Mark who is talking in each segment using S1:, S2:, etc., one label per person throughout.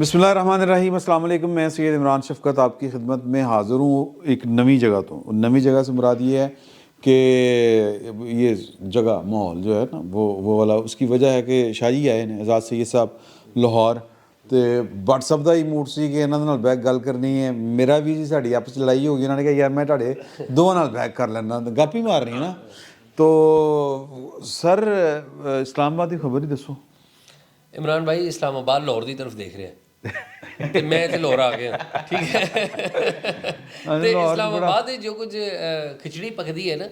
S1: बिस्मिल्लाहिर्रहमानिर्रहीम। अस्सलाम वालेकुम। मैं सैयद इमरान शफकत आपकी खिदमत में हाज़िर हूँ एक नवी जगह तो। नवी जगह से मुराद ये है कि ये जगह माहौल जो है ना वो वाला, उसकी वजह है कि शाही आए ने आज़ाद सैयद साहब लाहौर तो व्हाट्सअप का ही मूड सी कि इन्होंने नाल बैक गल करनी है। मेरा भी जी साड़ी आपस लड़ाई हो गई, उन्होंने कहा यार मैं तुहाडे दोवां नाल बैक कर लेना, गप ही मारनी है ना। तो सर इस्लामाबाद की खबर ही दसो।
S2: इमरान भाई इस्लामाबाद लाहौर की तरफ देख रहे हैं ਤੇ ਮੈਂ ਤੇ ਲਾਹੌਰ ਆ ਗਿਆ, ਠੀਕ ਹੈ। ਤੇ ਇਸਲਾਮਾਬਾਦ ਦੇ ਜੋ ਕੁਝ ਖਿਚੜੀ ਪਕਦੀ ਹੈ ਨਾ,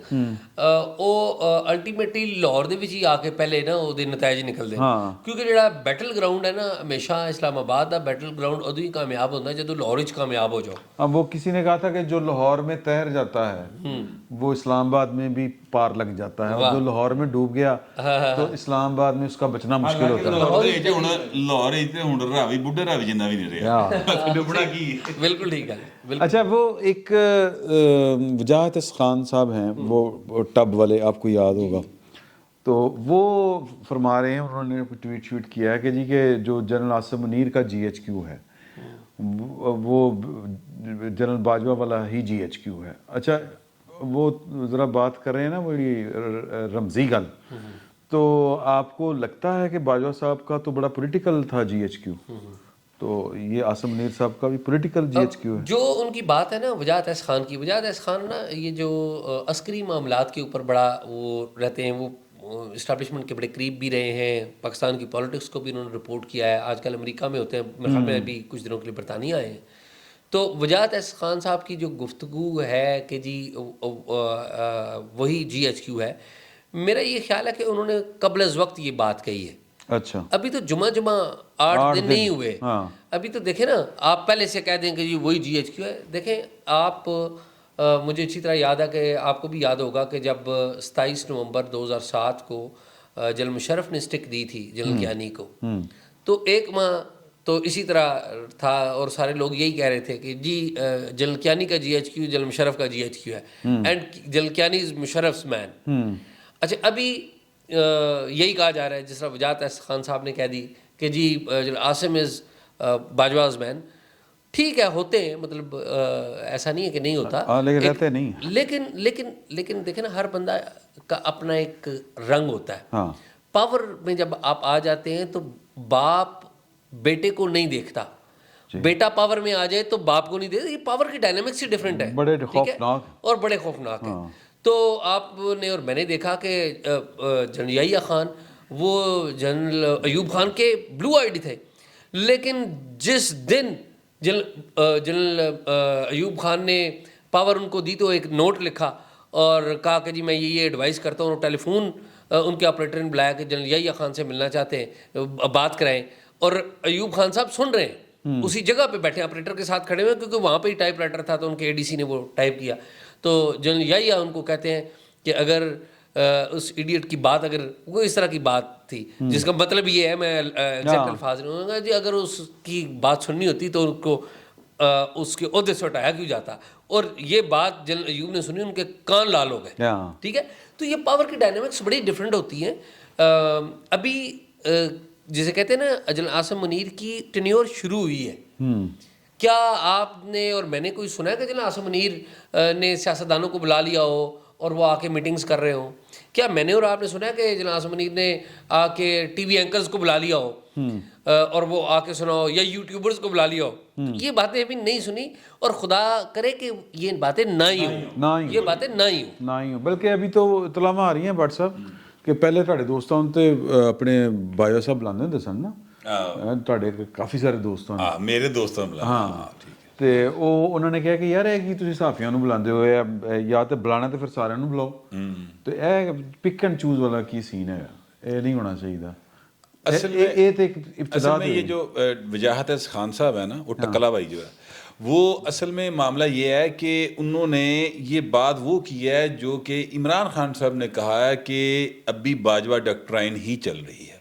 S2: ਉਹ ਅਲਟੀਮੇਟਲੀ ਲਾਹੌਰ ਦੇ ਵਿੱਚ ਹੀ ਆ ਕੇ ਪਹਿਲੇ ਨਾ ਉਹਦੇ ਨਤੀਜੇ ਨਿਕਲਦੇ ਨੇ। ਕਿਉਂਕਿ ਜਿਹੜਾ ਬੈਟਲ ਗਰਾਊਂਡ ਹੈ ਨਾ, ਹਮੇਸ਼ਾ ਇਸਲਾਮਾਬਾਦ ਦਾ ਬੈਟਲ ਗਰਾਊਂਡ ਉਦੋਂ ਹੀ ਕਾਮਯਾਬ ਹੁੰਦਾ ਜਦੋਂ ਲਾਹੌਰ ਵਿੱਚ ਕਾਮਯਾਬ ਹੋ ਜਾਓ।
S1: अब वो किसी ने कहा था कि जो लाहौर में तैर जाता है वो इस्लामाबाद में भी पार लग जाता है, और जो लाहौर में डूब गया तो इस्लामाबाद में उसका बचना मुश्किल होता है।
S3: ਲਾਹੌਰ ਹੀ ਤੇ ਹੁਣ ਰਾਵੀ ਬੁੱਢੇ ਰਾਵੀ ਜਿੰਨਾ ਵੀ ਨਹੀਂ ਰਿਹਾ ਡੁੱਬਣਾ ਕੀ।
S2: ਬਿਲਕੁਲ ਠੀਕ ਹੈ।
S1: अच्छा, वो एक वजाहत खान साहब हैं, वो टब वाले, आपको याद होगा, तो वो फरमा रहे हैं, उन्होंने ट्वीट श्वीट किया है कि जी के जो जनरल आसिम मुनीर का GHQ है वो जनरल बाजवा वाला ही GHQ है। अच्छा, वो ज़रा बात कर रहे हैं ना वो ये रमज़ी गल, तो आपको लगता है कि बाजवा साहब का तो बड़ा पॉलिटिकल था GHQ, तो ये आसिम मुनीर साहब का भी पॉलिटिकल GHQ है?
S2: जो उनकी बात है ना वजाहत ऐस खान की, वजाहत ऐस खान ना ये जो अस्करी मामलात के ऊपर बड़ा वो रहते हैं, वो इस्टेब्लिशमेंट के बड़े करीब भी रहे हैं, पाकिस्तान की पॉलिटिक्स को भी उन्होंने रिपोर्ट किया है। आजकल अमेरिका में होते हैं, मेरे ख्याल में अभी कुछ दिनों के लिए बरतानिया आए हैं। तो वजाहत ऐस खान साहब की जो गुफ्तगू है कि जी वही GHQ है, मेरा ये ख्याल है कि उन्होंने कबल अज़ वक्त ये बात कही है।
S1: अच्छा,
S2: अभी तो जुमा 8 दिन नहीं हुए। अभी तो देखें ना, आप पहले से कह दें कि जी वही GHQ है। देखें आप, मुझे अच्छी तरह याद है कि आपको भी याद होगा कि जब 27 नवंबर 2007 को जनरल मुशर्रफ ने स्टिक दी थी जनरल कियानी को, तो एक माह तो इसी तरह था और सारे लोग यही कह रहे थे कि जी जनरल कियानी का GHQ जनरल मुशर्रफ का GHQ है, and general Kayani is Musharraf's man. अच्छा, अभी यही कहा जा रहा है जिस तरह वजाहत ऐस खान साहब ने कह दी कि जी आसिम इज़ बाजवाज मैन। ठीक है, होते हैं, मतलब ऐसा नहीं है कि नहीं होता,
S1: लेकिन रहते नहीं।
S2: लेकिन देखें ना, हर बंदा का अपना एक रंग होता है। पावर में जब आप आ जाते हैं तो बाप बेटे को नहीं देखता, बेटा पावर में आ जाए तो बाप को नहीं देखता। ये पावर की डायनामिक्स ही डिफरेंट है,
S1: बड़े खौफनाक
S2: और बड़े खौफनाक है। तो आपने और मैंने देखा कि जनरल याहिया खान वो जनरल अयूब खान के ब्लू आईडी थे, लेकिन जिस दिन जनरल अयूब खान ने पावर उनको दी तो एक नोट लिखा और कहा कि जी मैं ये एडवाइस करता हूँ, टेलीफोन उनके ऑपरेटर ने बुलाया कि जनरल याहिया खान से मिलना चाहते हैं, बात कराएं, और अयूब खान साहब सुन रहे हैं, उसी जगह पे बैठे ऑपरेटर के साथ खड़े हुए, क्योंकि वहाँ पे ही टाइप राइटर था, तो उनके ADC ने वो टाइप किया। तो जनरल याहिया उनको कहते हैं कि अगर उस इडियट की बात, अगर वो इस तरह की बात थी जिसका मतलब ये है, मैं एग्जैक्ट अल्फाज नहीं होगा जी, अगर उसकी बात सुननी होती तो उनको उसके ओहदे से हटाया क्यों जाता। और ये बात जनरल अयूब ने सुनी, उनके कान लाल हो गए। ठीक है, तो ये पावर की डायनामिक्स बड़ी डिफरेंट होती हैं। अभी जिसे कहते हैं ना, जनरल आसिम मुनीर की टेन्योर शुरू हुई है। क्या आपने और मैंने कोई सुना है कि जनरल आसिम मुनीर ने सियासतदानों को बुला लिया हो और वो आके मीटिंग्स कर रहे हो? क्या मैंने और आपने सुना है कि जनरल आसिम मुनीर ने आके TV एंकर्स को बुला लिया हो और वो आके सुनाओ, या यूट्यूबर्स को बुला लिया हो? ये बातें अभी नहीं सुनी, और खुदा करे कि ये बातें ना ही हो, ये बातें ना ही हो।
S1: बल्कि अभी तो इतलावां आ रही हैं व्हाट्सएप कि पहले ਤੁਹਾਡੇ ਦੋਸਤਾਂ ਤੇ ਆਪਣੇ ਬਾਇਓ ਸਾਹਿਬ ਬੁਲਾਉਂਦੇ ਹੁੰਦੇ ਸਨ ਨਾ, ਤੁਹਾਡੇ ਕਾਫੀ ਸਾਰੇ ਦੋਸਤ ਹਨ।
S3: ਹਾਂ, ਮੇਰੇ ਦੋਸਤਾਂ ਨੂੰ ਬੁਲਾਉਂਦੇ। ਹਾਂ, ਠੀਕ ਹੈ।
S1: ਤੇ ਉਹ ਉਹਨਾਂ ਨੇ ਕਿਹਾ ਕਿ ਯਾਰ ਇਹ ਕੀ ਤੁਸੀਂ ਸਾਫੀਆਂ ਨੂੰ ਬੁਲਾਉਂਦੇ ਹੋ, ਜਾਂ ਤੇ ਬੁਲਾਣਾ ਤੇ ਫਿਰ ਸਾਰਿਆਂ ਨੂੰ ਬੁਲਾਓ। ਤੇ ਇਹ ਪਿਕ ਐਂਡ ਚੂਜ਼ ਵਾਲਾ ਕੀ ਸੀਨ ਹੈਗਾ, ਇਹ ਨਹੀਂ ਹੋਣਾ ਚਾਹੀਦਾ।
S3: असल में ये जो वजाहत खान साहब है ना, वो टकला भाई जो है, वो असल में मामला ये है कि उन्होंने ये बात वो की है जो कि इमरान खान साहब ने कहा है कि अभी बाजवा डॉक्ट्राइन ही चल रही है।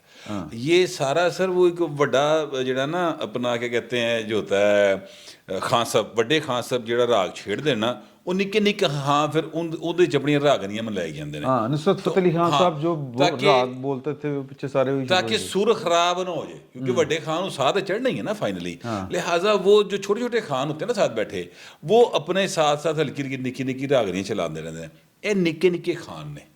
S3: ये सारा सर वो एक बड़ा जड़ा ना अपना क्या कहते हैं जो होता है खान साहब, बड़े खान साहब जड़ा राग छेड़ देना, ਉਹ ਨਿੱਕੇ ਨਿੱਕੇ ਹਾਂ ਫਿਰ ਉਹਦੇ ਚ ਆਪਣੀਆਂ ਰਾਗਨੀਆਂ ਮਨਾਈ ਜਾਂਦੇ ਨੇ।
S1: हाँ, नुसरत फतेह अली खान साहब जो राग बोलते थे वो पीछे सारे वही
S3: ताकि सुर खराब ना हो जाए, क्योंकि बड़े खान वो साथ चढ़ना ही है ना फाइनली। लिहाजा वो जो छोटे छोटे खान होते हैं ना साथ बैठे, वो अपने साथ साथ हल्की निक्की निक्की रागनियां चलाते रहते हैं। ये निक्के निक्के खान ने,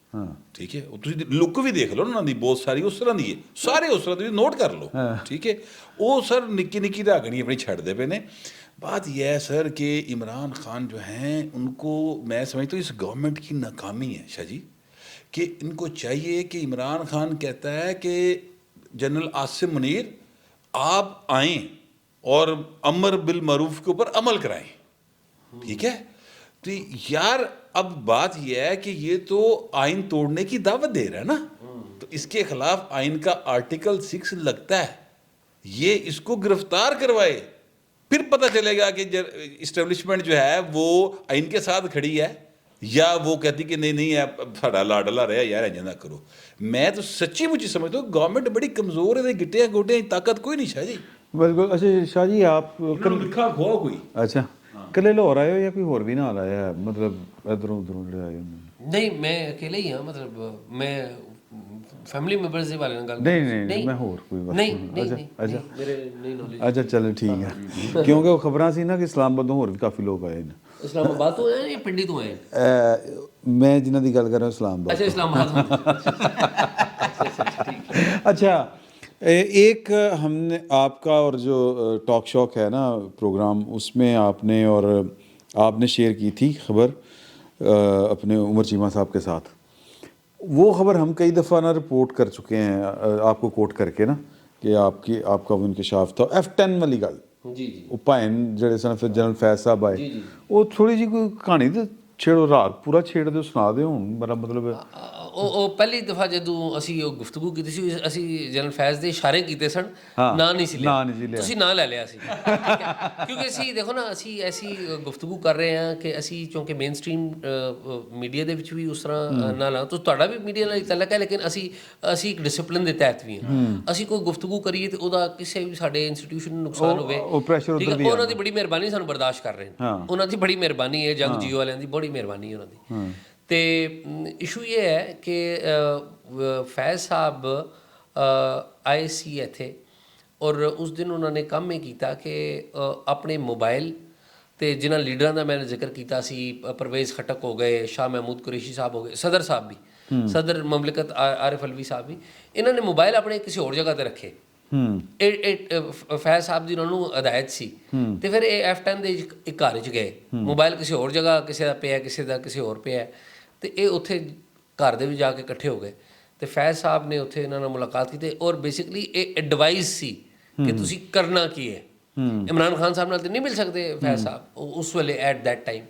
S3: ठीक है, तुसीं लुक भी देख लो ना उन्होंने बहुत सारी उस तरह दी है, सारे उस तरह दी नोट कर लो, ठीक है। वो सर निक्की निक्की रागनी अपनी छड़ते पे ने। बात यह है सर कि इमरान खान जो हैं उनको मैं समझता हूँ इस गवर्नमेंट की नाकामी है शाह जी, कि इनको चाहिए कि इमरान खान कहता है कि जनरल आसिम मुनीर आप आएँ और अमर बिल मरूफ के ऊपर अमल कराएं, ठीक है। तो यार अब बात यह है कि ये तो आइन तोड़ने की दावत दे रहा है ना, तो इसके खिलाफ आइन का आर्टिकल 6 लगता है, ये इसको गिरफ्तार करवाए, फिर पता चलेगा कि इस्टेब्लिशमेंट जो है वो आइन के साथ खड़ी है या वो कहती कि नहीं नहीं साड़ा लाडला रहा यार ऐसा ना करो। मैं तो सच्ची मुझे समझता हूँ गवर्नमेंट बड़ी कमज़ोर है, गिट्टियाँ गोटियाँ ताकत कोई नहीं शाह जी।
S1: बिल्कुल। अच्छा शाह जी आप
S3: लिखा खोआ कोई
S1: अच्छा कले लाहौर आए हो या कोई होर भी ना आया है, मतलब इधरों उधरों जो आए हो?
S2: नहीं, मैं अकेले ही हाँ, मतलब मैं फैमिली मेंबर्स ਦੇ ਬਾਰੇ ਨਾਲ ਗੱਲ
S1: नहीं मैं होर कोई बात
S2: नहीं
S1: अच्छा
S2: नहीं
S1: अच्छा
S2: ਮੇਰੇ ਨਹੀਂ ਨੌਲੇਜ।
S1: अच्छा चलो ठीक है क्योंकि वो खबरां सी ना कि इस्लामाबादों होर भी काफ़ी लोग आए ने।
S2: इस्लामाबाद ਤੋਂ ਆਏ ਜਾਂ ਪਿੰਡੀ ਤੋਂ ਆਏ?
S1: मैं जिन्हां दी गल कर रहा हूं इस्लामाबाद।
S2: अच्छा इस्लामाबाद।
S1: अच्छा एक हमने आपका और जो टॉक शॉक है ना प्रोग्राम, उसमें आपने शेयर की थी खबर अपने उमर चीमा साहब के साथ। वो खबर हम कई दफ़ा ना रिपोर्ट कर चुके हैं आपको कोट करके ना, कि आपका वो इंकशाफ था F10 वाली गल
S2: जी जी
S1: ਉਹ ਭੈਣ ਜਿਹੜੇ ਸਨ ਫਿਰ ਜਨਰਲ ਫੈਜ਼ ਸਾਹਿਬ ਆਏ, ਉਹ ਥੋੜੀ ਜਿਹੀ ਕੋਈ ਕਹਾਣੀ ਤੇ ਛੇੜੋ, ਰਾਗ ਪੂਰਾ ਛੇੜ ਦਿਓ, ਸੁਣਾ ਦਿਓ ਹੁਣ ਮੇਰਾ ਮਤਲਬ ਹੈ।
S2: ਉਹ ਪਹਿਲੀ ਦਫਾ ਜਦੋਂ ਅਸੀਂ ਉਹ ਗੁਫ਼ਤਗੂ ਕੀਤੀ ਸੀ, ਅਸੀਂ ਜਨਰਲ ਫੈਜ਼ ਦੇ ਇਸ਼ਾਰੇ ਕੀਤੇ ਸਨ, ਨਾਂ ਨਹੀਂ ਸੀ ਲਿਆ, ਤੁਸੀਂ ਨਾਂ ਲੈ ਲਿਆ ਸੀ। ਕਿਉਂਕਿ ਅਸੀਂ ਦੇਖੋ ਨਾ, ਅਸੀਂ ਐਸੀ ਗੁਫ਼ਤਗੂ ਕਰ ਰਹੇ ਹਾਂ ਕਿ ਅਸੀਂ ਕਿਉਂਕਿ ਮੇਨ ਸਟ੍ਰੀਮ ਮੀਡੀਆ ਦੇ ਵਿੱਚ ਵੀ ਉਸ ਤਰ੍ਹਾਂ ਨਾ ਲਾ, ਤੁਹਾਡਾ ਵੀ ਮੀਡੀਆ ਨਾਲ ਤਲਕ ਹੈ, ਲੇਕਿਨ ਅਸੀਂ ਇੱਕ ਡਿਸਪਲਿਨ ਦੇ ਤਹਿਤ ਵੀ ਹਾਂ। ਅਸੀਂ ਕੋਈ ਗੁਫ਼ਤਗੂ ਕਰੀਏ ਤੇ ਉਹਦਾ ਕਿਸੇ ਵੀ ਸਾਡੇ ਇੰਸਟੀਟਿਊਸ਼ਨ ਨੂੰ ਨੁਕਸਾਨ ਹੋਵੇ, ਉਹਨਾਂ ਦੀ ਬੜੀ ਮਿਹਰਬਾਨੀ, ਸਾਨੂੰ ਬਰਦਾਸ਼ਤ ਕਰ ਰਹੇ ਨੇ, ਉਹਨਾਂ ਦੀ ਬੜੀ ਮਿਹਰਬਾਨੀ ਹੈ, ਜੰਗ ਜੀਓ ਵਾਲਿਆਂ ਦੀ ਬੜੀ ਮਿਹਰਬਾਨੀ ਉਹਨਾਂ ਦੀ। ਤੇ ਇਸ਼ੂ ਇਹ ਹੈ ਕਿ ਫੈਜ਼ ਸਾਹਿਬ ਆਏ ਸੀ ਇੱਥੇ, ਔਰ ਉਸ ਦਿਨ ਉਹਨਾਂ ਨੇ ਕੰਮ ਇਹ ਕੀਤਾ ਕਿ ਆਪਣੇ ਮੋਬਾਈਲ ਤੇ ਜਿਨ੍ਹਾਂ ਲੀਡਰਾਂ ਦਾ ਮੈਂ ਜ਼ਿਕਰ ਕੀਤਾ ਸੀ, ਪਰਵੇਜ਼ ਖਟਕ ਹੋ ਗਏ, ਸ਼ਾਹ ਮਹਿਮੂਦ ਕੁਰੈਸ਼ੀ ਸਾਹਿਬ ਹੋ ਗਏ, ਸਦਰ ਸਾਹਿਬ ਵੀ, ਸਦਰ ਮਮਲਕਤ ਆਰਿਫ ਅਲਵੀ ਸਾਹਿਬ ਵੀ, ਇਹਨਾਂ ਨੇ ਮੋਬਾਈਲ ਆਪਣੇ ਕਿਸੇ ਹੋਰ ਜਗ੍ਹਾ ਤੇ ਰੱਖੇ। ਫੈਜ਼ ਸਾਹਿਬ ਦੀ ਉਹਨਾਂ ਨੂੰ ਹਦਾਇਤ ਸੀ, ਤੇ ਫਿਰ ਇਹ F10 ਦੇ ਇੱਕ ਘਰ 'ਚ ਗਏ, ਮੋਬਾਈਲ ਕਿਸੇ ਹੋਰ ਜਗ੍ਹਾ, ਕਿਸੇ ਦਾ ਪਿਆ, ਕਿਸੇ ਦਾ ਕਿਸੇ ਹੋਰ ਪਿਆ, ਤੇ ਇਹ ਉੱਥੇ ਘਰ ਦੇ ਵਿੱਚ ਜਾ ਕੇ ਇਕੱਠੇ ਹੋ ਗਏ। ਤੇ ਫੈਜ਼ ਸਾਹਿਬ ਨੇ ਉੱਥੇ ਇਹਨਾਂ ਨਾਲ ਮੁਲਾਕਾਤ ਕੀਤੀ, ਔਰ ਬੇਸਿਕਲੀ ਇਹ ਐਡਵਾਈਸ ਸੀ ਕਿ ਤੁਸੀਂ ਕਰਨਾ ਕੀ ਹੈ। ਇਮਰਾਨ ਖਾਨ ਸਾਹਿਬ ਨਾਲ ਤਾਂ ਨਹੀਂ ਮਿਲ ਸਕਦੇ ਫੈਜ਼ ਸਾਹਿਬ ਉਸ ਵੇਲੇ ਐਟ ਦੈਟ ਟਾਈਮ,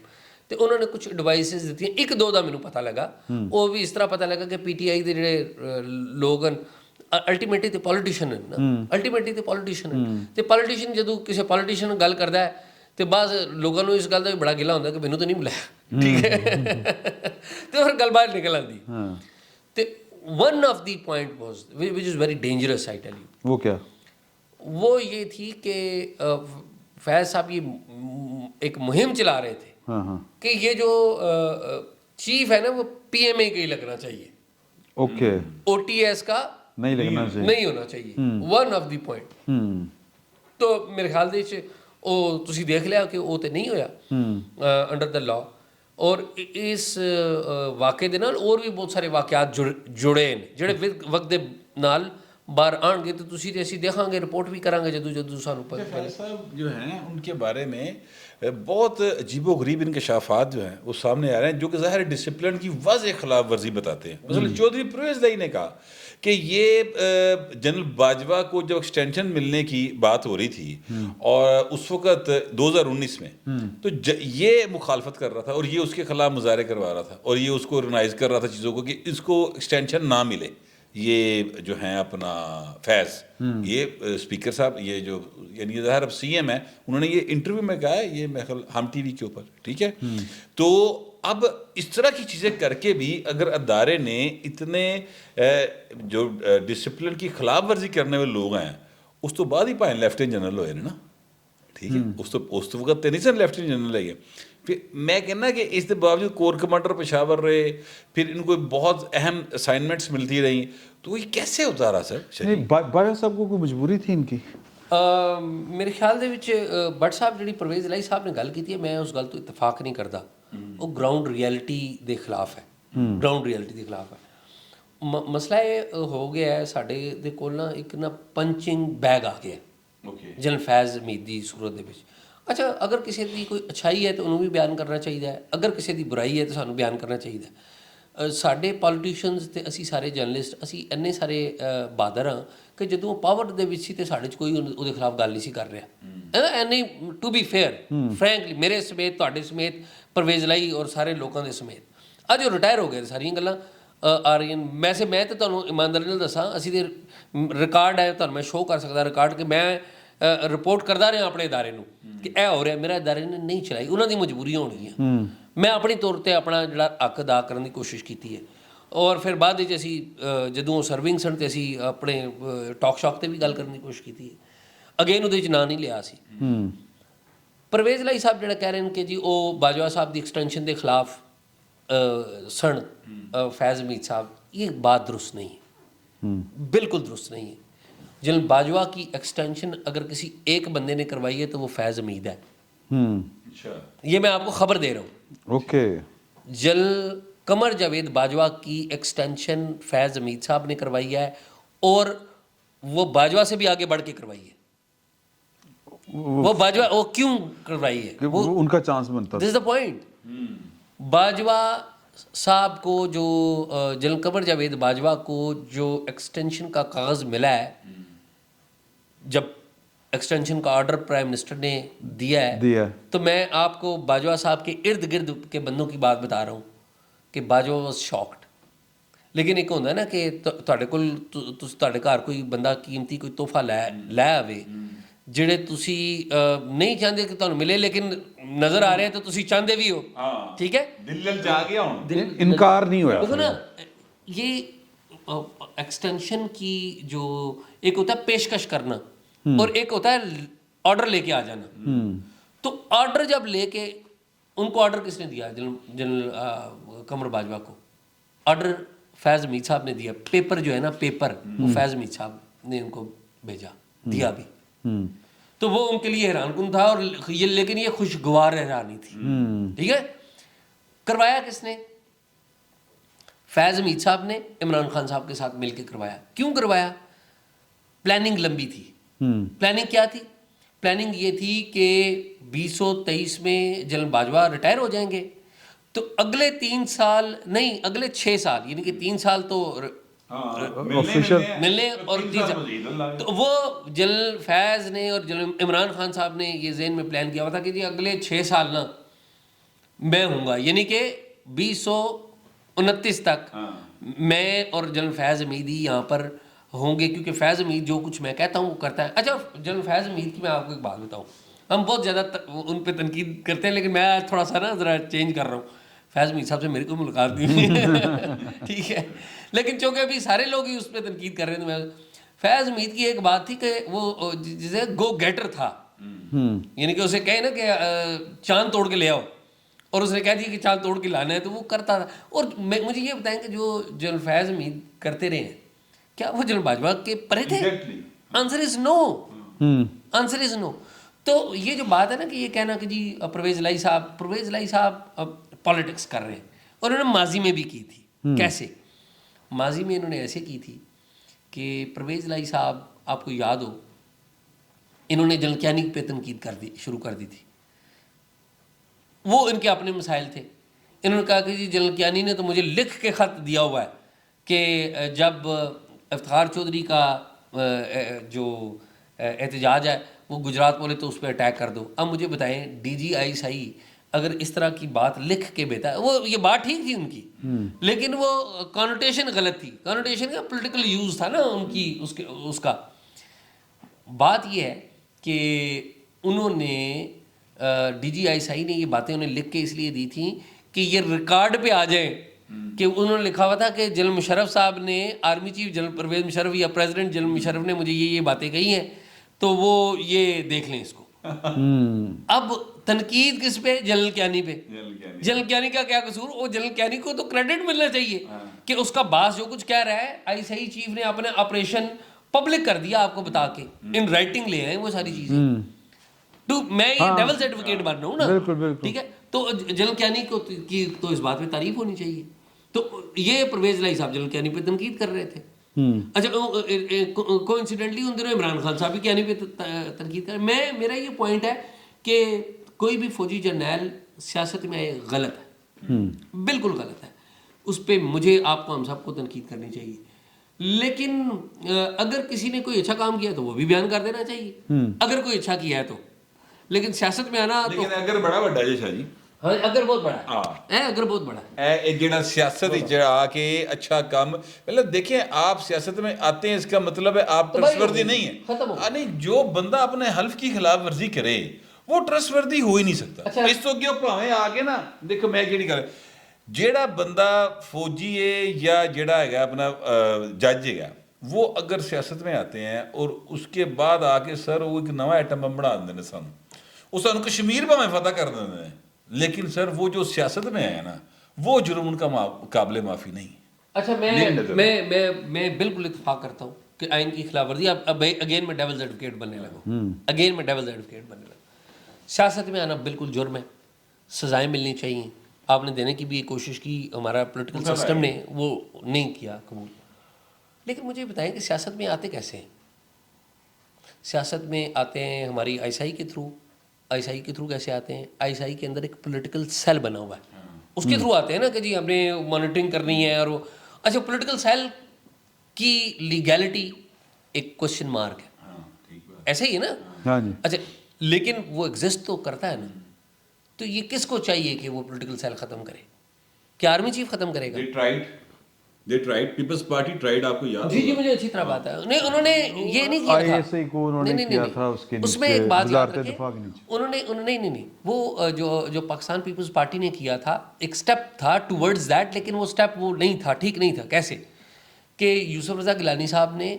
S2: ਤੇ ਉਹਨਾਂ ਨੇ ਕੁਝ ਐਡਵਾਈਸਿਸ ਦਿੱਤੀਆਂ। ਇੱਕ ਦੋ ਦਾ ਮੈਨੂੰ ਪਤਾ ਲੱਗਾ, ਉਹ ਵੀ ਇਸ ਤਰ੍ਹਾਂ ਪਤਾ ਲੱਗਾ ਕਿ PTI ਦੇ ਜਿਹੜੇ ਲੋਕ ਹਨ ਅਲਟੀਮੇਟਲੀ ਤੇ ਪੋਲੀਟੀਸ਼ੀਅਨ ਹਨ ਨਾ, ਅਲਟੀਮੇਟਲੀ ਤੇ ਪੋਲੀਟੀਸ਼ੀਅਨ ਹਨ, ਤੇ ਪੋਲੀਟੀਸ਼ੀਅਨ ਜਦੋਂ ਕਿਸੇ ਪੋਲੀਟੀਸ਼ੀਅਨ ਨਾਲ ਗੱਲ ਕਰਦਾ ਹੈ ਤੇ ਬਾਅਦ ਲੋਕਾਂ ਨੂੰ ਇਸ ਗੱਲ ਦਾ ਵੀ ਬੜਾ ਗਿਲਾ ਹੁੰਦਾ ਕਿ ਮੈਨੂੰ ਤਾਂ ਨਹੀਂ ਮਿਲਿਆ, ਠੀਕ ਹੈ, ਤੇ ਫਿਰ ਗੱਲ ਬਾਹਰ ਨਿਕਲ ਆਉਂਦੀ। ਤੇ one of the point was which is very dangerous, I tell you.
S1: वो क्या?
S2: वो ये थी कि फैज़ साहब ये एक मुहिम चला रहे थे कि ये जो चीफ है ना वो PMA का ही लगना चाहिए,
S1: ओके,
S2: OTS का
S1: नहीं लगना चाहिए,
S2: नहीं होना चाहिए, वन ऑफ द पॉइंट। तो मेरे ख्याल ਦੇ ਵਿੱਚ ਉਹ ਤੁਸੀਂ ਦੇਖ ਲਿਆ ਕਿ ਉਹ ਤੇ ਨਹੀਂ ਹੋਇਆ ਅੰਡਰ ਦ ਲਾਅ। ਔਰ ਇਸ ਵਾक़ੇ ਦੇ ਨਾਲ ਹੋਰ ਵੀ ਬਹੁਤ ਸਾਰੇ ਵਾਕਿਆਤ ਜੁੜੇ ਨੇ ਜਿਹੜੇ ਵਕਤ ਦੇ ਨਾਲ बाहर आएंगे, तो तुसी ऐसी देखांगे, रिपोर्ट भी करांगे जदू सानू पर।
S3: फैज़ साहब जो हैं उनके बारे में बहुत अजीबो गरीब इंकशाफात जो हैं वो सामने आ रहे हैं, जो कि ज़ाहिर डिसिप्लिन की वाज़ेह खिलाफ वर्जी बताते हैं। मसलन चौधरी परवेज़ लाई ने कहा कि ये जनरल बाजवा को जब एक्सटेंशन मिलने की बात हो रही थी और उस वक़्त 2019 में, तो ये मुखालफत कर रहा था और ये उसके खिलाफ मुजाहरे करवा रहा था और ये उसको ऑर्गेनाइज कर रहा था चीज़ों को कि इसको एक्सटेंशन ना मिले। ये जो हैं अपना फैज़, ये स्पीकर साहब, ये जो यानी ज़ाहिर अब CM है, उन्होंने ये इंटरव्यू में कहा है, ये मेरे ख्याल हम TV के ऊपर, ठीक है। तो अब इस तरह की चीज़ें करके भी अगर अदारे ने इतने जो डिसिप्लिन की खिलाफ वर्जी करने वाले लोग हैं, उस तो बाद ही भाएं लेफ्टिनेंट जनरल होए ना, ठीक है, उस तो वक्त नहीं सर लेफ्टिनेंट जनरल है, پھر میں کہنا کہ اس کے باوجود کور کمانڈر پشاور رہے, پھر ان کو بہت اہم اسائنمنٹس ملتی رہیں, تو یہ کیسے اتارا سر؟
S1: نہیں باجوہ صاحب کو کوئی مجبوری تھی ان کی؟
S2: میرے خیال ਦੇ ਵਿੱਚ بٹ صاحب ਜਿਹੜੀ ਪਰਵੇਜ਼ ਇਲਾਹੀ ਸਾਹਿਬ ਨੇ ਗੱਲ ਕੀਤੀ ਹੈ, ਮੈਂ ਉਸ ਗੱਲ ਤੋਂ ਇਤਫਾਕ ਨਹੀਂ ਕਰਦਾ. ਉਹ ਗਰਾਊਂਡ ਰਿਐਲਿਟੀ ਦੇ ਖਿਲਾਫ ਹੈ, ਗਰਾਊਂਡ ਰਿਐਲਿਟੀ ਦੇ ਖਿਲਾਫ ਹੈ. ਮਸਲਾ ਇਹ ਹੋ ਗਿਆ ਹੈ, ਸਾਡੇ ਦੇ ਕੋਲ ਨਾ ਇੱਕ ਨਾ ਪੰਚਿੰਗ ਬੈਗ ਆ ਗਿਆ ਜਨਰਲ ਫੈਜ਼ ਹਮੀਦ ਦੀ ਸੂਰਤ ਦੇ ਵਿੱਚ. ਅੱਛਾ, ਅਗਰ ਕਿਸੇ ਦੀ ਕੋਈ ਅੱਛਾਈ ਹੈ ਤਾਂ ਉਹਨੂੰ ਵੀ ਬਿਆਨ ਕਰਨਾ ਚਾਹੀਦਾ ਹੈ, ਅਗਰ ਕਿਸੇ ਦੀ ਬੁਰਾਈ ਹੈ ਤਾਂ ਸਾਨੂੰ ਬਿਆਨ ਕਰਨਾ ਚਾਹੀਦਾ ਹੈ. ਸਾਡੇ ਪੋਲੀਟੀਸ਼ੀਅਨਸ ਅਤੇ ਅਸੀਂ ਸਾਰੇ ਜਰਨਲਿਸਟ ਅਸੀਂ ਇੰਨੇ ਸਾਰੇ ਬਹਾਦਰ ਹਾਂ ਕਿ ਜਦੋਂ ਪਾਵਰ ਦੇ ਵਿੱਚ ਸੀ ਤਾਂ ਸਾਡੇ 'ਚ ਕੋਈ ਉਹਦੇ ਖਿਲਾਫ ਗੱਲ ਨਹੀਂ ਸੀ ਕਰ ਰਿਹਾ. ਐਨੀ ਟੂ ਬੀ ਫੇਅਰ ਫਰੈਂਕਲੀ, ਮੇਰੇ ਸਮੇਤ, ਤੁਹਾਡੇ ਸਮੇਤ, ਪਰਵੇਜ਼ ਇਲਾਹੀ ਔਰ ਸਾਰੇ ਲੋਕਾਂ ਦੇ ਸਮੇਤ. ਅੱਜ ਉਹ ਰਿਟਾਇਰ ਹੋ ਗਏ, ਸਾਰੀਆਂ ਗੱਲਾਂ ਆ ਰਹੀਆਂ. ਵੈਸੇ ਮੈਂ ਤਾਂ ਤੁਹਾਨੂੰ ਇਮਾਨਦਾਰੀ ਨਾਲ ਦੱਸਾਂ, ਅਸੀਂ ਦੇ ਰਿਕਾਰਡ ਹੈ, ਤੁਹਾਨੂੰ ਮੈਂ ਸ਼ੋਅ ਕਰ ਸਕਦਾ ਰਿਕਾਰਡ, ਕਿ ਮੈਂ ਰਿਪੋਰਟ ਕਰਦਾ ਰਿਹਾ ਆਪਣੇ ਅਦਾਰੇ ਨੂੰ ਕਿ ਇਹ ਹੋ ਰਿਹਾ. ਮੇਰਾ ਅਦਾਰੇ ਨੇ ਨਹੀਂ ਚਲਾਈ, ਉਹਨਾਂ ਦੀ ਮਜਬੂਰੀਆਂ ਹੋਣਗੀਆਂ. ਮੈਂ ਆਪਣੀ ਤੌਰ 'ਤੇ ਆਪਣਾ ਜਿਹੜਾ ਹੱਕ ਅਦਾ ਕਰਨ ਦੀ ਕੋਸ਼ਿਸ਼ ਕੀਤੀ ਹੈ. ਔਰ ਫਿਰ ਬਾਅਦ ਵਿੱਚ ਅਸੀਂ ਜਦੋਂ ਸਰਵਿੰਗ ਸਨ ਤੇ ਅਸੀਂ ਆਪਣੇ ਟਾਕ ਸ਼ੌਕ 'ਤੇ ਵੀ ਗੱਲ ਕਰਨ ਦੀ ਕੋਸ਼ਿਸ਼ ਕੀਤੀ ਹੈ. ਅਗੇਨ ਉਹਦੇ 'ਚ ਨਾਂ ਨਹੀਂ ਲਿਆ ਸੀ. ਪਰਵੇਜ਼ ਇਲਾਹੀ ਸਾਹਿਬ ਜਿਹੜਾ ਕਹਿ ਰਹੇ ਨੇ ਕਿ ਜੀ ਉਹ ਬਾਜਵਾ ਸਾਹਿਬ ਦੀ ਐਕਸਟੈਂਸ਼ਨ ਦੇ ਖਿਲਾਫ सण फैज़ हमीद साहब, ये बात दुरुस्त नहीं है, बिल्कुल दुरुस्त नहीं है. जनरल बाजवा की एक्सटेंशन अगर किसी एक बंदे ने करवाई है तो वो फैज़ हमीद है. ये मैं आपको खबर दे रहा हूँ.
S1: ओके.
S2: जनरल कमर जावेद बाजवा की एक्सटेंशन फैज़ हमीद साहब ने करवाई है और वो बाजवा से भी आगे बढ़ के करवाई है. वो बाजवा वो क्यों करवाई है?
S1: वो उनका चांस बनता.
S2: This is the point. Bajwa साहब को जो जनरल कमर जावेद बाजवा को जो एक्सटेंशन का कागज़ मिला है, जब एक्सटेंशन का ऑर्डर प्राइम मिनिस्टर ने दिया है, तो मैं आपको बाजवा साहब के इर्द गिर्द के बंदों की बात बता रहा हूँ कि बाजवा वॉज शॉक्ड. लेकिन एक होंदा ना कि ਤੁਹਾਡੇ ਕੋਲ ਤੁਹਾਡੇ ਘਰ ਕੋਈ ਬੰਦਾ ਕੀਮਤੀ ਕੋਈ ਤੋਹਫਾ ਲੈ ਆਵੇ ਜਿਹੜੇ ਤੁਸੀਂ ਨਹੀਂ ਚਾਹੁੰਦੇ ਕਿ ਤੁਹਾਨੂੰ ਮਿਲੇ, लेकिन नज़र आ रहे हैं तो ਤੁਸੀਂ ਚਾਹੁੰਦੇ ਵੀ ਹੋ. ठीक है,
S3: दिल जा गया हूँ,
S1: इनकार नहीं हुआ.
S2: देखो ना, ये एक्सटेंशन की जो एक होता है पेशकश करना और एक होता है ऑर्डर लेके आ जाना. तो ऑर्डर जब लेके, उनको ऑर्डर किसने दिया? जनरल कमर बाजवा को ऑर्डर फैज़ हमीद साहब ने दिया. पेपर जो है ना, पेपर वो फैज़ हमीद साहब ने उनको भेजा, दिया भी. तो वो उनके लिए हैरान कुन था, और ये लेकिन ये खुशगवार हैरानी थी. ठीक है. करवाया किसने? फैज़ हमीद साहब ने इमरान खान साहब के साथ मिलकर करवाया. क्यों करवाया? प्लानिंग लंबी थी. प्लानिंग क्या थी? प्लानिंग ये थी कि 2023 में जनरल बाजवा रिटायर हो जाएंगे, तो अगले 3 साल नहीं, अगले 6 साल, यानी कि 3 साल तो
S1: ऑफिशियल
S2: मिलने और 3 साल, तो वो जनरल फैज़ ने और जनरल इमरान खान साहब ने ये ज़हन में प्लान किया हुआ था कि जी अगले 6 साल ना मैं हूँगा, यानी कि 2029 तक मैं और जनरल फैज़ हमीद ही यहाँ पर होंगे, क्योंकि फैज़ हमीद जो कुछ मैं कहता हूँ वो करता है. अच्छा, जनरल फैज़ हमीद की मैं आपको एक बात बताऊँ, हम बहुत ज़्यादा उन पर तनकीद करते हैं, लेकिन मैं आज थोड़ा सा ना ज़रा चेंज कर रहा हूँ. फैज़ हमीद साहब से मेरी कोई मुलाकात नहीं ठीक है, लेकिन चूँकि अभी सारे लोग ही उस पर तनकीद कर रहे हैं, तो मैं फैज़ हमीद की एक बात थी कि वो जिसे गो गेटर था, यानी कि उसे कहे ना कि चांद तोड़ के ले आओ, और उसने कह दिया कि चांद तोड़ के लाना है, तो वो करता था. और मुझे ये बताएं कि जो जनरल फैज़ हमीद करते रहे हैं, क्या वो जनरल बाजवा के परे थे? Answer is no. Answer is no. तो ये जो बात है ना कि ये कहना कि जी परवेज़ इलाही साहब पॉलिटिक्स कर रहे हैं, और उन्होंने माजी में भी की थी. कैसे? माजी में इन्होंने ऐसे की थी कि परवेज़ इलाही साहब, आपको याद हो, इन्होंने जनरल कियानी पे तनकीद शुरू कर दी थी. वो इनके अपने मसाइल थे. इन्होंने कहा कि जी जनरल कियानी ने तो मुझे लिख के ख़त दिया हुआ है कि जब इफ्तिखार चौधरी का जो एहतजाज है वो गुजरात बोले तो उस पर अटैक कर दो. अब मुझे बताएं, DGI अगर इस तरह की बात लिख के भेजा, वो ये बात ठीक थी उनकी, लेकिन वो कॉनोटेशन गलत थी. कॉनोटेशन का पॉलिटिकल यूज़ था ना उनकी, उसका. बात ये है कि उन्होंने DGI ने ये बातें उन्हें लिख के इसलिए दी थी कि ये रिकॉर्ड पे आ जाए कि उन्होंने लिखा हुआ था कि जनरल मुशर्रफ साहब ने, army chief general Pervez Musharraf या प्रेसिडेंट जनरल मुशर्रफ ने मुझे ये बातें कही हैं, तो वो ये देख लें इसको. اب تنقید کس پہ؟ جنرل کیانی پہ. جنرل کیانی کا کیا قصور؟ وہ جنرل کیانی کو تو کریڈٹ ملنا چاہیے کہ اس کا باس جو کچھ کہہ رہا ہے, آئی سی چیف نے اپنے آپریشن پبلک کر دیا آپ کو بتا کے, ان رائٹنگ لے آئے وہ ساری چیزیں. تو میں یہ ڈیولز ایڈوکیٹ بن رہا ہوں نا, ٹھیک ہے. تو جنرل کیانی کو کی تو اس بات پہ تعریف ہونی چاہیے. تو یہ پرویز الہی صاحب جنرل کیانی پہ تنقید کر رہے تھے. اچھا کو انسیڈنٹلی ان دنوں عمران خان صاحب بھی کیانی پہ تنقید کر رہے. میرا یہ پوائنٹ ہے کہ کوئی بھی فوجی جرنیل سیاست میں غلط ہے, بالکل غلط ہے. اس پہ مجھے, آپ کو, ہم سب کو تنقید کرنی چاہیے. لیکن اگر کسی نے کوئی اچھا کام کیا تو وہ بھی بیان کر دینا چاہیے, اگر کوئی اچھا کیا ہے تو. لیکن سیاست میں آنا تو,
S3: لیکن اگر بڑا وڈا جی شاہ جی,
S2: ہاں اگر بہت بڑا ہے, اگر بہت بڑا
S3: ہے جڑا سیاست جڑا آ کے اچھا کام, مطلب دیکھیں آپ سیاست میں آتے ہیں اس کا مطلب ہے آپ ٹرسٹ وردی نہیں ہیں. نہیں, جو بندہ اپنے حلف کی خلاف ورزی کرے وہ ٹرسٹ وردی ہو ہی نہیں سکتا. اس تو کیوں پاویں آگے نا, دیکھو میں کیڑی کر, جیڑا بندہ فوجی ہے یا جیڑا ہے اپنا جج ہے, وہ اگر سیاست میں آتے ہیں اور اس کے بعد آ کے سر وہ ایک نواں ایٹم بم بنا دیتے ہیں سانو, وہ سانو کشمیر پہ فتح کر دیتے ہیں, لیکن سر وہ جو سیاست میں آئے نا وہ جرم ان کا قابل معافی نہیں.
S2: اچھا میں بالکل اتفاق کرتا ہوں کہ آئین کی خلاف ورزی, اب اگین میں ڈیولز ایڈوکیٹ بننے لگا, سیاست میں آنا بالکل جرم ہے, سزائیں ملنی چاہیے. آپ نے دینے کی بھی کوشش کی, ہمارا پولیٹیکل سسٹم نے وہ نہیں کیا قبول. لیکن مجھے بتائیں کہ سیاست میں آتے کیسے ہیں؟ سیاست میں آتے ہیں ہماری آئی ایس آئی کے تھرو. آئی ایس آئی کے تھرو کیسے آتے ہیں؟ آئی ایس آئی کے اندر ایک پولیٹیکل سیل بنا ہوا ہے, اس کے تھرو آتے ہیں نا کہ جی ہم نے مانیٹرنگ کرنی ہے. اور وہ اچھا, پولیٹیکل سیل کی لیگیلٹی ایک کوشچن مارک ہے, ایسے ہی ہے نا. اچھا, لیکن وہ ایگزسٹ تو کرتا ہے نا. تو یہ کس کو چاہیے کہ وہ پولیٹیکل سیل ختم کرے؟ کیا آرمی چیف ختم کرے گا؟
S3: They tried, People's Party tried, آپ کو یاد
S2: جی جی مجھے اچھی طرح بات ہے. نہیں, انہوں نے یہ نہیں کیا تھا,
S1: ISI کو انہوں نے کیا تھا اس کے
S2: اس میں ایک بات یاد
S1: وزارت
S2: رکھیں,
S1: دفاع کے نیچے
S2: انہوں نے نہیں وہ جو پاکستان پیپلز پارٹی نے کیا تھا ایک سٹیپ تھا ٹورڈز دیٹ, لیکن وہ سٹیپ وہ نہیں تھا, ٹھیک نہیں تھا. کیسے کہ یوسف رضا گیلانی صاحب نے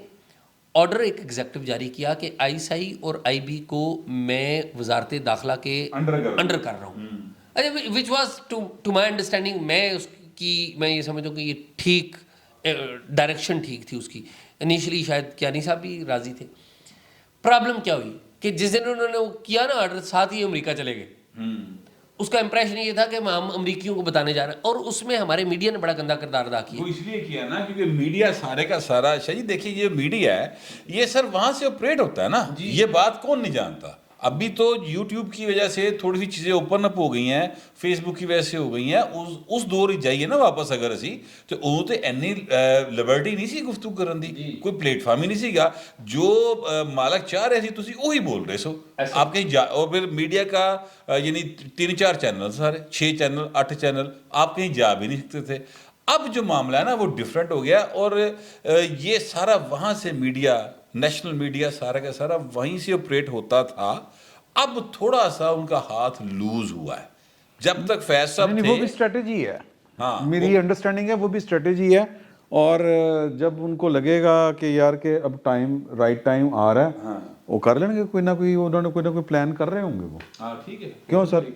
S2: آرڈر ایک ایگزیکٹو جاری کیا کہ آئی ایس آئی اور آئی بی کو میں وزارت داخلہ کے انڈر کر رہا ہوں. اچھا, which was to my understanding, میں یہ سمجھتا ہوں کہ یہ ٹھیک ڈائریکشن ٹھیک تھی اس کی. انیشلی شاید کیانی صاحب بھی راضی تھے. پرابلم کیا ہوئی کہ جس دن انہوں نے وہ کیا نا آرڈر, ساتھ ہی امریکہ چلے گئے. اس کا امپریشن یہ تھا کہ ہم امریکیوں کو بتانے جا رہے ہیں, اور اس میں ہمارے میڈیا نے بڑا گندا کردار ادا کیا.
S3: وہ اس لیے کیا نا کیونکہ میڈیا سارے کا سارا شاہ جی, دیکھیے یہ میڈیا ہے یہ سر وہاں سے آپریٹ ہوتا ہے نا, یہ بات کون نہیں جانتا. ابھی تو یوٹیوب کی وجہ سے تھوڑی سی چیزیں اوپن اپ ہو گئی ہیں, فیس بک کی وجہ سے ہو گئی ہیں. اس دور ہی جائیے نا واپس اگر اسی تو وہ تو اینی لبرٹی نہیں سی گفتگو کرن دی, کوئی پلیٹ فارم ہی نہیں سی گا. جو مالک چاہ رہے سی تسی وہی بول رہے سو. آپ کہیں اور پھر میڈیا کا یعنی 3-4 چینل, سارے 6 چینل 8 چینل, آپ کہیں جا بھی نہیں سکتے تھے. اب جو معاملہ ہے نا وہ ڈفرینٹ ہو گیا, اور یہ سارا وہاں سے میڈیا, نیشنل میڈیا سارا کا سارا وہیں سے آپریٹ ہوتا تھا. اب تھوڑا سا ان کا ہاتھ لوز ہوا ہے. جب تک فیض صاحب تھے,
S1: وہ بھی اسٹریٹجی ہے, میری انڈرسٹینڈنگ ہے وہ بھی اسٹریٹجی ہے. اور جب ان کو لگے گا کہ یار کہ اب ٹائم رائٹ ٹائم آ رہا ہے, وہ کر لیں گے کوئی نہ کوئی, انہوں نے کوئی نہ کوئی پلان کر رہے ہوں گے وہ.
S3: ہاں ٹھیک ہے,
S1: کیوں سر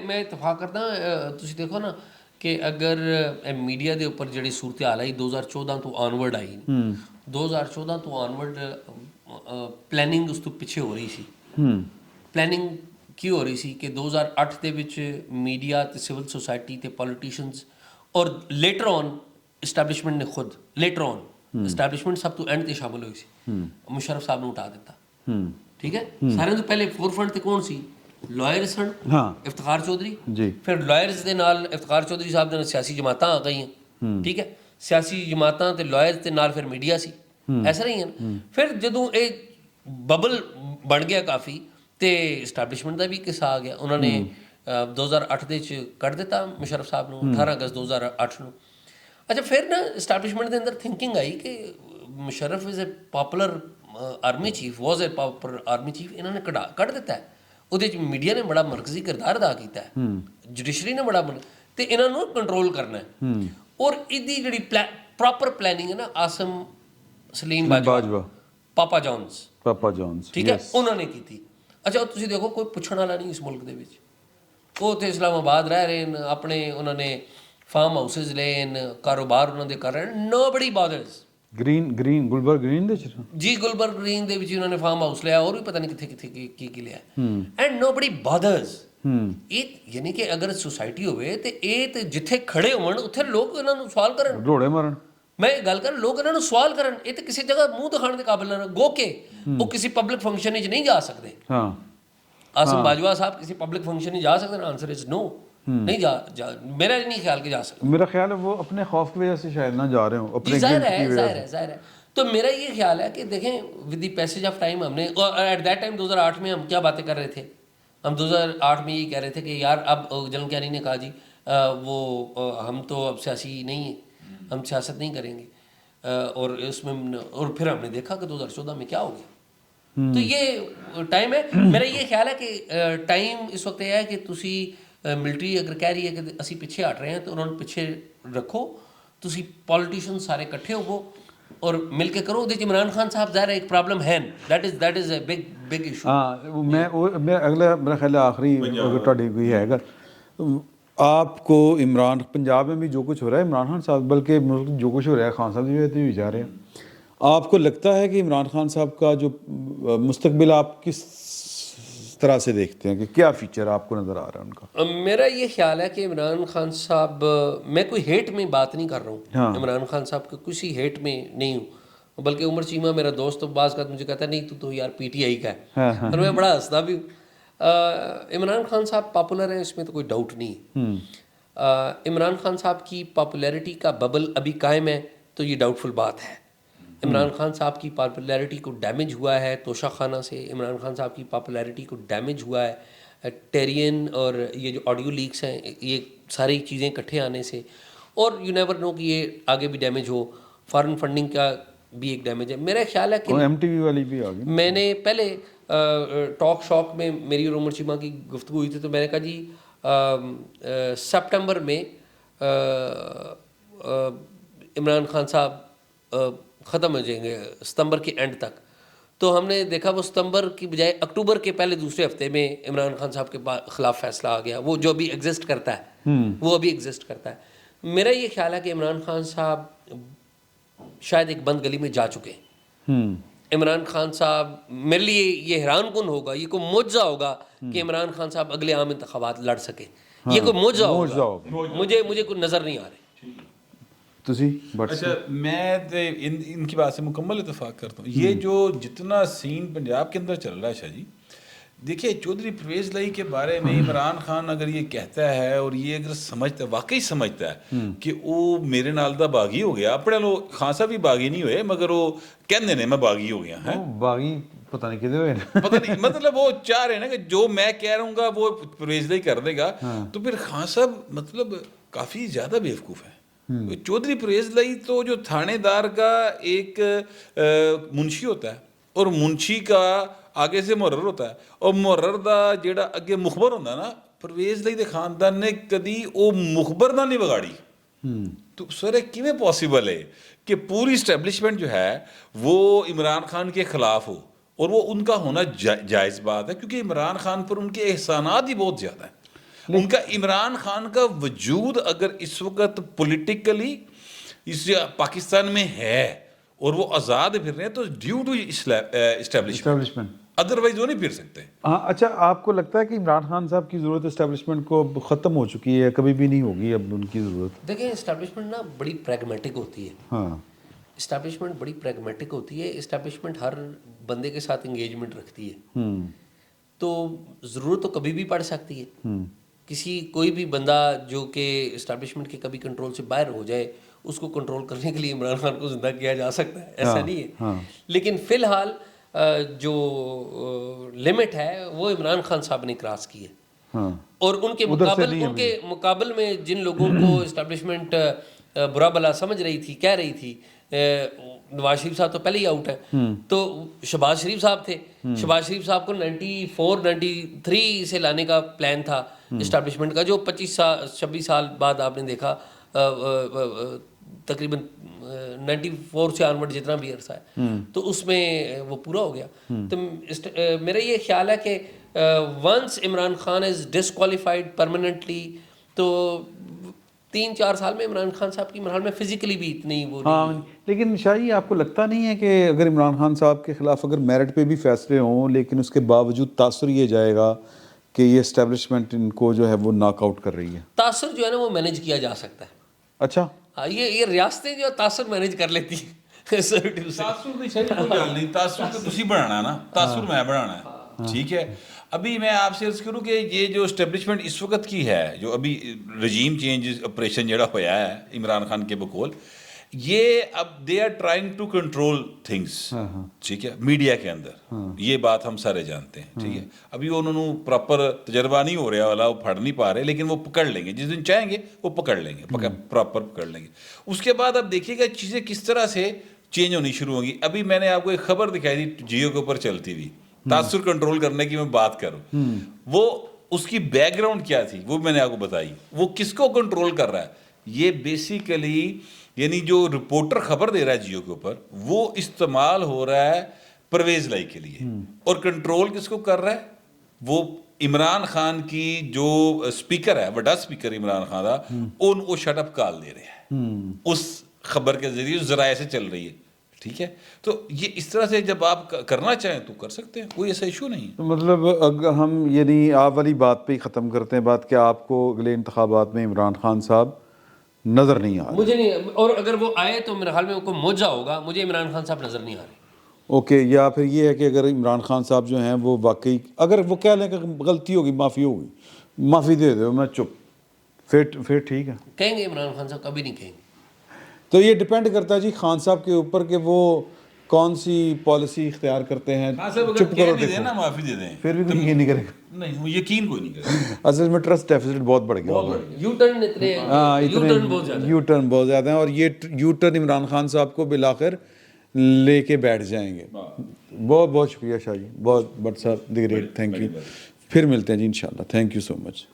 S2: میں اتفاق کرتا ہوں. تسی دیکھو نا کہ اگر میڈیا دے اوپر جڑی صورتحال آئی 2014 تو آنورڈ آئی, 2014 تو آنورڈ پلاننگ اس تو پیچھے ہو رہی سی. پلاننگ کی ہو رہی سی کہ 2008 دے وچ میڈیا تے سول سوسائٹی تے پولیٹیشنز اور لیٹر آن اسٹیبلشمنٹ نے خود, لیٹر آن اسٹیبلشمنٹ سب تو اینڈ تے شامل ہوئی سی, مشرف صاحب نے اٹھا دیتا. ٹھیک ہے, سارے تو پہلے فور فرنٹ تے کون سی؟ لائر سن, افتخار چودھری. پھر لائرز دے نال افتخار چودھری صاحب دے سیاسی جماعتاں آ گئی ہیں. ٹھیک ہے, سیاسی جماعتاں تے لائرز دے نال پھر میڈیا سی, ایسا نہیں ہے. پھر جدوں ایک ببل بن گیا کافی تے اسٹیبلشمنٹ دا بھی قصہ آ گیا. انہوں نے 2008 دے چ کٹ دیتا مشرف صاحب نو, 18 اگست 2008 نو. اچھا, پھر نا اسٹیبلشمنٹ دے اندر تھنکنگ آئی کہ Musharraf is a popular army chief, was a popular army chief, انہوں نے کٹ دیتا ہے. وہ میڈیا نے بڑا مرکزی کردار ادا کیتا ہے, جوڈیشری نے بڑا تے انہوں نے کنٹرول کرنا ہے. اور ادی جڑی پراپر پلاننگ ہے نا, عاصم سلیم باجوہ, پاپا جونز,
S1: ٹھیک
S2: ہے, انہوں نے کی تھی. ਅੱਛਾ ਤੁਸੀਂ ਦੇਖੋ ਕੋਈ ਪੁੱਛਣ ਵਾਲਾ ਨਹੀਂ ਇਸ ਮੁਲਕ ਦੇ ਵਿੱਚ, ਉਹ ਤੇ ਇਸਲਾਮਾਬਾਦ ਰਹਿ ਰਹੇ ਨੇ, ਆਪਣੇ ਉਹਨਾਂ ਨੇ ਫਾਰਮ ਹਾਊਸਿਸ ਲਏ ਨੇ, ਕਾਰੋਬਾਰ ਉਹਨਾਂ ਦੇ ਕਰ ਰਹੇ ਨੇ, ਨੋਬਡੀ ਬਾਦਰਸ।
S1: ਗ੍ਰੀਨ ਗੁਲਬਰਗ ਗ੍ਰੀਨ ਦੇ ਚ
S2: ਜੀ ਗੁਲਬਰਗ ਗ੍ਰੀਨ ਦੇ ਵਿੱਚ ਉਹਨਾਂ ਨੇ ਫਾਰਮ ਹਾਊਸ ਲਿਆ, ਹੋਰ ਵੀ ਪਤਾ ਨਹੀਂ ਕਿੱਥੇ ਕਿੱਥੇ ਕੀ ਲਿਆ, ਐਂਡ ਨੋਬਡੀ ਬਾਦਰਸ। ਇਹ ਯਾਨੀ ਕਿ ਅਗਰ ਸੁਸਾਇਟੀ ਹੋਵੇ ਤੇ ਇਹ ਤੇ ਜਿੱਥੇ ਖੜੇ ਹੋਣ ਉੱਥੇ ਲੋਕ ਇਹਨਾਂ ਨੂੰ ਸਵਾਲ ਕਰਨ,
S1: ਰੋੜੇ ਮਾਰਨ।
S2: ਮੈਂ ਇਹ ਗੱਲ ਕਰ, ਲੋਕ ਇਹਨਾਂ ਨੂੰ ਸਵਾਲ ਕਰਨ, ਇਹ ਤੇ ਕਿਸੇ ਜਗ੍ਹਾ ਮੂੰਹ ਦਿਖਾਉਣ ਦੇ ਕਾਬਿਲ ਨਾ ਗੋ ਕੇ ਉਹ ਕਿਸੇ ਪਬਲਿਕ ਫੰਕਸ਼ਨ ਵਿੱਚ ਨਹੀਂ ਜਾ ਸਕਦੇ।
S1: ਹਾਂ
S2: ਆਸਮ ਬਾਜਵਾ ਸਾਹਿਬ ਕਿਸੇ ਪਬਲਿਕ फंक्शन में जा सकते हैं? आंसर इज नो, नहीं जा मेरा नहीं ख्याल कि जा सकते।
S1: मेरा ख्याल है वो अपने खौफ की वजह से शायद ना जा रहे हो, अपने
S2: जाहिर है। तो मेरा ये ख्याल है कि देखें with the passage of time हमने, और एट दैट टाइम 2008 में हम क्या बातें कर रहे थे, हम 2008 में ये कह रहे थे कि यार अब जनरल क्यानी ने कहा जी वो हम तो अब सियासी नहीं है, हम सियासत नहीं करेंगे, और इसमें, और फिर हमने देखा कि 2014 में क्या हो गया। तो ये टाइम है, मेरा ये ख्याल है कि टाइम इस वक्त ये है कि तुसी मिलिट्री अगर कह रही है कि असी पिछे हट रहे हैं तो उन्होंने पिछे रखो, तुसी पॉलिटिशियन सारे इकट्ठे हो और मिल के करो। देखिए इमरान खान साहब ज़ाहिर एक प्रॉब्लम है, that is a big issue.
S1: हाँ मैं अगला मेरा ख्याल है आखिरी अगर ਤੁਹਾਡੀ कोई है अगर आपको इमरान पंजाब में भी जो कुछ हो रहा है इमरान खान साहब, बल्कि जो कुछ हो रहा है खान साहब भी जा रहे हैं, आपको लगता है कि इमरान खान साहब का जो मुस्तकबिल आप किस तरह से देखते हैं, कि क्या फीचर आपको नज़र आ रहा है उनका?
S2: मेरा ये ख्याल है कि इमरान खान साहब, मैं कोई हेट में बात नहीं कर रहा हूँ,
S1: हाँ।
S2: इमरान खान साहब के किसी हेट में नहीं हूँ, बल्कि उमर चीमा मेरा दोस्त बाज़ का मुझे कहता है नहीं तू तो यार पीटीआई का है,
S1: हाँ।
S2: और मैं बड़ा हंसता भी हूँ। इमरान खान साहब पॉपुलर हैं, इसमें तो कोई डाउट नहीं है। इमरान खान साहब की पॉपुलैरिटी का बबल अभी कायम है तो ये डाउटफुल बात है। इमरान खान साहब की पॉपुलैरिटी को डैमेज हुआ है तोशा खाना से, इमरान खान साहब की पॉपुलैरिटी को डैमेज हुआ है टेरियन और ये जो ऑडियो लीक्स हैं, ये सारी चीज़ें इकट्ठे आने से, और यू नेवर नो कि ये आगे भी डैमेज हो, फॉरेन फंडिंग का भी एक डैमेज है। मेरा ख्याल है कि
S1: एमटीवी वाली भी आ गई।
S2: मैंने पहले टॉक शॉक में मेरी और उमर चीमा की गुफ्तगू हुई थी, तो मैंने कहा जी सितंबर में इमरान खान साहब ख़त्म हो जाएंगे सितंबर के एंड तक। तो हमने देखा वो सितंबर की बजाय अक्टूबर के पहले दूसरे हफ्ते में इमरान खान साहब के ख़िलाफ़ फैसला आ गया, वो जो अभी एग्जिस्ट करता है वो अभी एग्जिस्ट करता है। मेरा ये ख्याल है कि इमरान खान साहब शायद एक बंद गली में जा चुके हैं। इमरान खान साहब, मेरे लिए ये हैरान कुन होगा, ये कोई मुआवजा होगा कि इमरान खान साहब अगले आम इंतखाबात लड़ सके, ये कोई मुआवजा होगा, मुझे कोई नज़र नहीं आ रहा।
S3: अच्छा मैं इनकी बात से मुकम्मल इत्तेफाक करता हूँ। ये जो जितना सीन पंजाब के अंदर चल रहा है शाह जी, देखिए चौधरी परवेज़ लाई के बारे में इमरान खान अगर ये कहता है और ये अगर समझता है, वाकई समझता है कि वो मेरे नाल दा बागी हो गया, अपने लो खान साहब भी बागी नहीं हुए मगर वो कहते ने मैं बागी हो गया है,
S1: बागी पता नहीं कितने हुए
S3: पता नहीं, मतलब वो चाह रहे हैं ना कि जो मैं कह रहा हूँ वो परवेज़ लाई कर देगा। तो फिर खान साहब मतलब काफ़ी ज़्यादा बेवकूफ़ है। चौधरी परवेज़ लाई तो जो थानेदार का एक मुंशी होता है और मुंशी का आगे से मुहर्रर होता है, और मुहर्रर दा जेड़ा अगे मुखबर होंदा ना, परवेज़ लाई दे खानदान ने कदी वो मुखबर ना नहीं बिगाड़ी। तो सर किवें पॉसिबल है कि पूरी इस्टेब्लिशमेंट जो है वो इमरान खान के खिलाफ हो, और वो उनका होना जायज़ बात है क्योंकि इमरान खान पर उनके एहसानात ही बहुत ज़्यादा हैं। उनका इमरान खान का वजूद अगर इस वक्त पॉलिटिकली इस पाकिस्तान में है और वो आज़ाद फिर रहे हैं तो ड्यू टू इस्टेब्लिशमेंट, अदरवाइज वो नहीं फिर सकते।
S1: हाँ अच्छा, आपको लगता है कि इमरान खान साहब की ज़रूरत इस्टेब्लिशमेंट को ख़त्म हो चुकी है, कभी भी नहीं होगी अब उनकी ज़रूरत?
S2: देखिए इस्टेब्लिशमेंट ना बड़ी प्रैग्मेटिक होती है।
S1: हाँ,
S2: इस्टेब्लिशमेंट बड़ी प्रैग्मेटिक होती है। इस्टेब्लिशमेंट हर बंदे के साथ इंगेजमेंट रखती है, तो ज़रूरत तो कभी भी पड़ सकती है। किसी कोई भी बंदा जो कि इस्टेब्लिशमेंट के कभी कंट्रोल से बाहर हो जाए, उसको कंट्रोल करने के लिए इमरान खान को जिंदा किया जा सकता है, ऐसा नहीं है। लेकिन फ़िलहाल जो लिमिट है वो इमरान खान साहब ने क्रॉस की है, और उनके मुकाबले में जिन लोगों को इस्टेब्लिशमेंट बुरा भला समझ रही थी, कह रही थी, नवाज शरीफ साहब तो पहले ही आउट है, तो शहबाज शरीफ साहब थे। शहबाज शरीफ साहब को 94-93 से लाने का प्लान था इस्टेब्लिशमेंट का, जो 26 साल 26 साल बाद आपने देखा तकरीबन 94 سے آنورڈ جتنا بھی عرصہ ہے تو اس میں وہ پورا ہو گیا. تو میرا یہ خیال ہے کہ ونس عمران خان از ڈسکوالیفائڈ پرماننٹلی تو 3-4 سال میں عمران خان صاحب کی مرحل میں فزیکلی بھی اتنی وہ
S1: ہاں. لیکن شاہی آپ کو لگتا نہیں ہے کہ اگر عمران خان صاحب کے خلاف اگر میرٹ پہ بھی فیصلے ہوں لیکن اس کے باوجود تاثر یہ جائے گا کہ یہ اسٹیبلشمنٹ ان کو جو ہے وہ ناک آؤٹ کر رہی ہے؟
S2: تاثر جو ہے نا وہ مینیج کیا جا سکتا ہے.
S1: اچھا,
S2: یہ ریاستیں جو تاثر مینیج کر لیتی ہیں.
S3: تاثر دی شاید کوئی گل نہیں, تاثر تو تسی بنانا ہے نا, تاثر میں بنانا ہے. ٹھیک ہے, ابھی میں آپ سے عرض کروں کہ یہ جو اسٹیبلشمنٹ اس وقت کی ہے, جو ابھی رجیم چینج آپریشن جڑا ہوا ہے عمران خان کے بقول, یہ اب they are trying to control things. ٹھیک ہے, میڈیا کے اندر یہ بات ہم سارے جانتے ہیں. ٹھیک ہے, ابھی انہوں نے پراپر تجربہ نہیں ہو رہا والا, وہ پھڑ نہیں پا رہے, لیکن وہ پکڑ لیں گے جس دن چاہیں گے وہ پکڑ لیں گے, پراپر پکڑ لیں گے. اس کے بعد اب دیکھیے گا چیزیں کس طرح سے چینج ہونی شروع ہوں گی. ابھی میں نے آپ کو ایک خبر دکھائی تھی جیو کے اوپر چلتی ہوئی, تاثر کنٹرول کرنے کی میں بات کروں, وہ اس کی بیک گراؤنڈ کیا تھی وہ میں نے آپ کو بتائی. وہ کس کو کنٹرول کر رہا ہے, یہ بیسیکلی یعنی جو رپورٹر خبر دے رہا ہے جیو کے اوپر, وہ استعمال ہو رہا ہے پرویز لائی کے لیے, اور کنٹرول کس کو کر رہا ہے, وہ عمران خان کی جو اسپیکر ہے, بڑا اسپیکر عمران خان کا, ان کو شٹ اپ کال دے رہے ہیں اس خبر کے ذریعے, ذرائع سے چل رہی ہے. ٹھیک ہے, تو یہ اس طرح سے جب آپ کرنا چاہیں تو کر سکتے ہیں, کوئی ایسا ایشو نہیں.
S1: تو مطلب اگر ہم یعنی آپ والی بات پہ ہی ختم کرتے ہیں بات کہ آپ کو اگلے انتخابات میں عمران خان صاحب نظر نہیں آ رہے؟
S2: مجھے نہیں, اور اگر وہ آئے تو میرے خیال میں کوئی موجہ ہوگا, مجھے عمران خان صاحب نظر نہیں آ رہے.
S1: اوکے, یا پھر یہ ہے کہ اگر عمران خان صاحب جو ہیں وہ واقعی اگر وہ کہہ لیں کہ غلطی ہوگی, معافی ہوگی, معافی دے دو, میں چپ, پھر ٹھیک ہے.
S2: کہیں گے عمران خان صاحب کبھی نہیں کہیں گے.
S1: تو یہ ڈپینڈ کرتا ہے جی خان صاحب کے اوپر کہ وہ کون سی پالیسی اختیار کرتے ہیں.
S3: چپ کرو, دینا معافی دے دیں,
S1: پھر بھی یہ نہیں کرے گا.
S3: نہیں, وہ یقین کوئی نہیں کرے گا.
S1: اصل میں ٹرسٹ ڈیفیسٹ بہت بڑھ گیا,
S2: یو ٹرن اتنے,
S1: یو ٹرن بہت زیادہ ہیں, اور یہ یو ٹرن عمران خان صاحب کو بالآخر لے کے بیٹھ جائیں گے. بہت بہت شکریہ شاہ جی, بہت بٹ صاحب دی گریٹ, تھینک یو. پھر ملتے ہیں جی انشاءاللہ. Thank you so much.